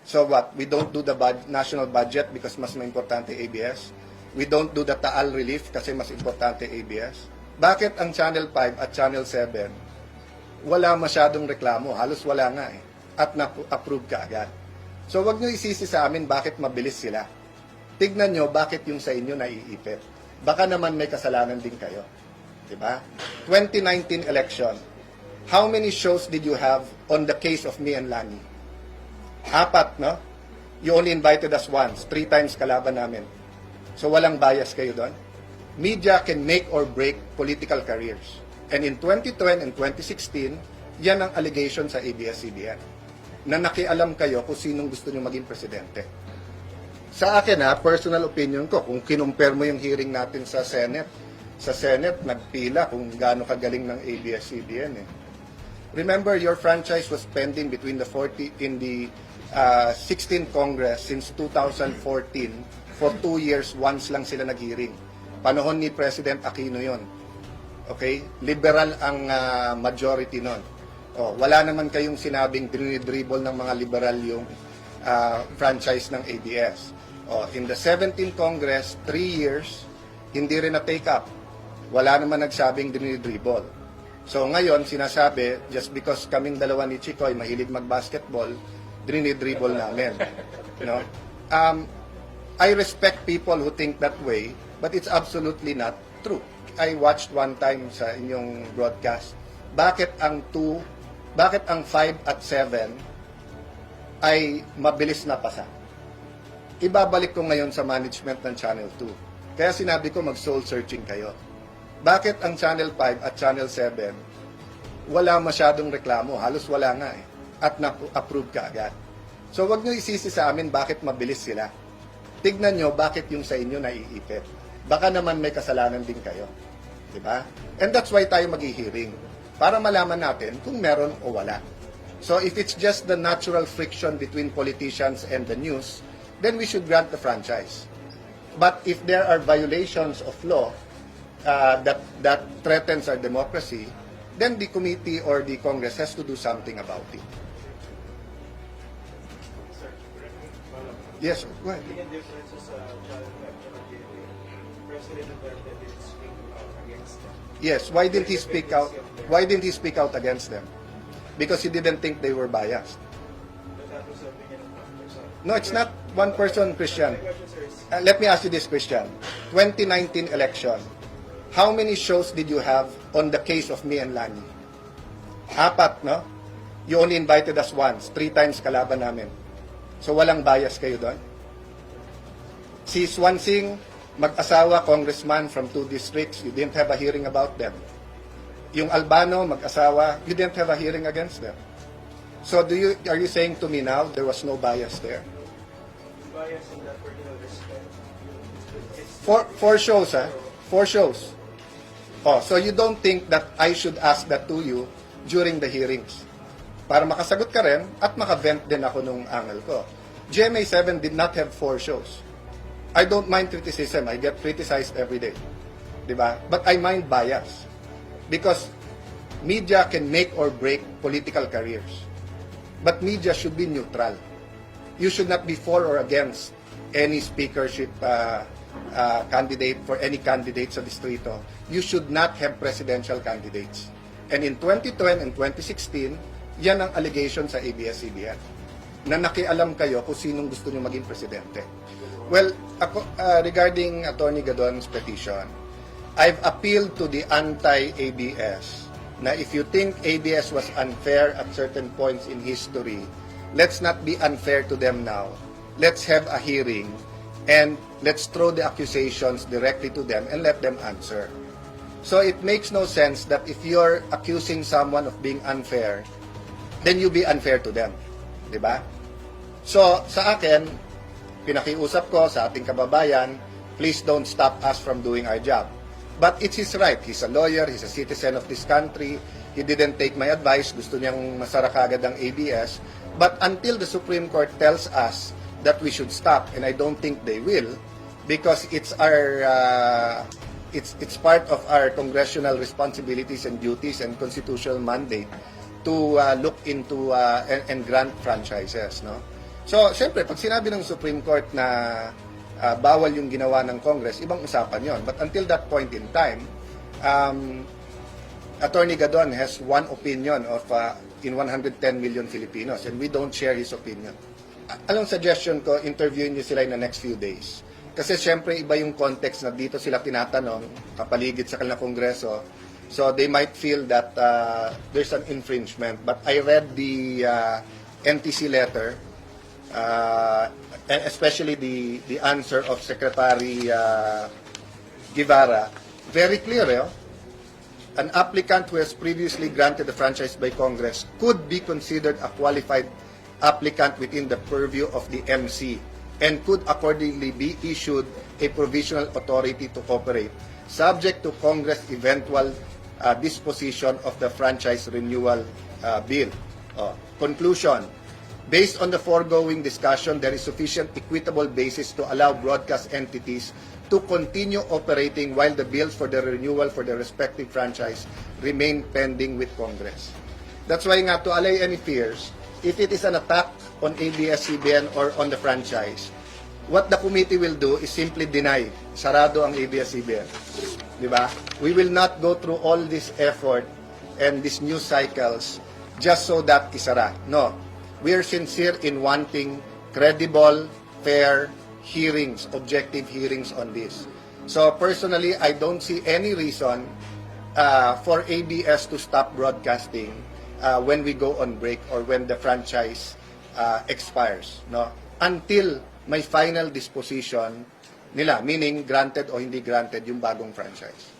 So what? We don't do the national budget because mas importante ABS. We don't do the Taal relief kasi mas importante ABS. Bakit ang Channel 5 at Channel 7 wala masyadong reklamo? Halos wala nga eh. At na-approve ka agad. So wag nyo isisi sa amin bakit mabilis sila. Tignan nyo bakit yung sa inyo naiipit. Baka naman may kasalanan din kayo. Diba? 2019 election. How many shows did you have on the case of me and Lani? 4, no? You only invited us once. 3 times kalaban namin. So walang bias kayo doon. Media can make or break political careers. And in 2010 and 2016, yan ang allegation sa ABS-CBN. Na nakialam kayo kung sinong gusto nyo maging presidente. Sa akin personal opinion ko, kung kinumpare mo yung hearing natin sa Senate, nagpila kung gaano kagaling ng ABS-CBN eh. Remember, your franchise was pending between the 16th Congress since 2014. For 2 years, once lang sila nag-hearing. Panahon ni President Aquino yon. Okay? Liberal ang majority nun. Wala naman kayong sinabing dinidribble ng mga liberal yung franchise ng ABS. In the 17th Congress, 3 years, hindi rin na-take up. Wala naman nagsabing dinidribble. So ngayon, sinasabi, just because kaming dalawa ni Chico ay mahilig mag-basketball, dinidribble namin. You know? I respect people who think that way, but it's absolutely not true. I watched one time sa inyong broadcast. Bakit ang 5 at 7 ay mabilis na pasa? Ibabalik ko ngayon sa management ng Channel 2. Kaya sinabi ko mag-soul searching kayo. Bakit ang Channel 5 at Channel 7 wala masyadong reklamo? Halos wala nga eh. At na-approve ka agad. So wag nyo isisi sa amin bakit mabilis sila. Tignan nyo bakit yung sa inyo naiipit. Baka naman may kasalanan din kayo. Diba? And that's why tayo mag-hearing. Para malaman natin kung meron o wala. So if it's just the natural friction between politicians and the news, then we should grant the franchise. But if there are violations of law that threatens our democracy, then the committee or the Congress has to do something about it. Yes, go ahead. Yes, why didn't he speak out? Why didn't he speak out against them? Because he didn't think they were biased. No, it's not one person, Christian. Let me ask you this, Christian. 2019 election. How many shows did you have on the case of me and Lani? 4, no? You only invited us once. 3 times kalaban namin. So walang bias kayo doon? Si Swansing, mag-asawa, congressman from 2 districts, you didn't have a hearing about them. Yung Albano, mag-asawa, you didn't have a hearing against them. So are you saying to me now there was no bias there? Bias in that particular respect. 4 shows, 4 shows. So you don't think that I should ask that to you during the hearings? Para makasagot ka rin at makavent din ako nung angle ko. GMA 7 did not have 4 shows. I don't mind criticism. I get criticized every day. Diba? But I mind bias. Because media can make or break political careers. But media should be neutral. You should not be for or against any speakership candidate for any candidate sa distrito. You should not have presidential candidates. And in 2010 and 2016, yan ang allegation sa ABS-CBN na nakialam kayo kung sinong gusto nyo maging presidente. Well, regarding Attorney Gadon's petition, I've appealed to the anti-ABS na if you think ABS was unfair at certain points in history, let's not be unfair to them now. Let's have a hearing and let's throw the accusations directly to them and let them answer. So it makes no sense that if you're accusing someone of being unfair, then you be unfair to them. Diba? So, sa akin, pinakiusap ko sa ating kababayan, please don't stop us from doing our job. But it's his right. He's a lawyer, he's a citizen of this country. He didn't take my advice. Gusto niyang masara kagad ang ABS. But until the Supreme Court tells us that we should stop, and I don't think they will, because it's our it's part of our congressional responsibilities and duties and constitutional mandate to look into and grant franchises, no? So, siyempre, pag sinabi ng Supreme Court na bawal yung ginawa ng Congress, ibang usapan yon. But until that point in time, Attorney Gadon has one opinion of in 110 million Filipinos, and we don't share his opinion. Anong suggestion ko, interviewin niyo sila in the next few days. Kasi siyempre, iba yung context na dito sila tinatanong, kapaligid sa kanilang Kongreso. So they might feel that there's an infringement. But I read the NTC letter, and especially the answer of Secretary Guevara, very clear. An applicant who has previously granted the franchise by Congress could be considered a qualified applicant within the purview of the MC and could accordingly be issued a provisional authority to operate, subject to Congress' eventual disposition of the franchise renewal bill. Conclusion. Based on the foregoing discussion, there is sufficient equitable basis to allow broadcast entities to continue operating while the bills for the renewal for the respective franchise remain pending with Congress. That's why nga, to allay any fears, if it is an attack on ABS-CBN or on the franchise, what the committee will do is simply deny, sarado ang ABS-CBN. Diba? We will not go through all this effort and these news cycles just so that isara. No. We are sincere in wanting credible, fair hearings, objective hearings on this. So personally, I don't see any reason for ABS to stop broadcasting when we go on break or when the franchise expires, no? Until may final disposition nila, meaning granted o hindi granted yung bagong franchise.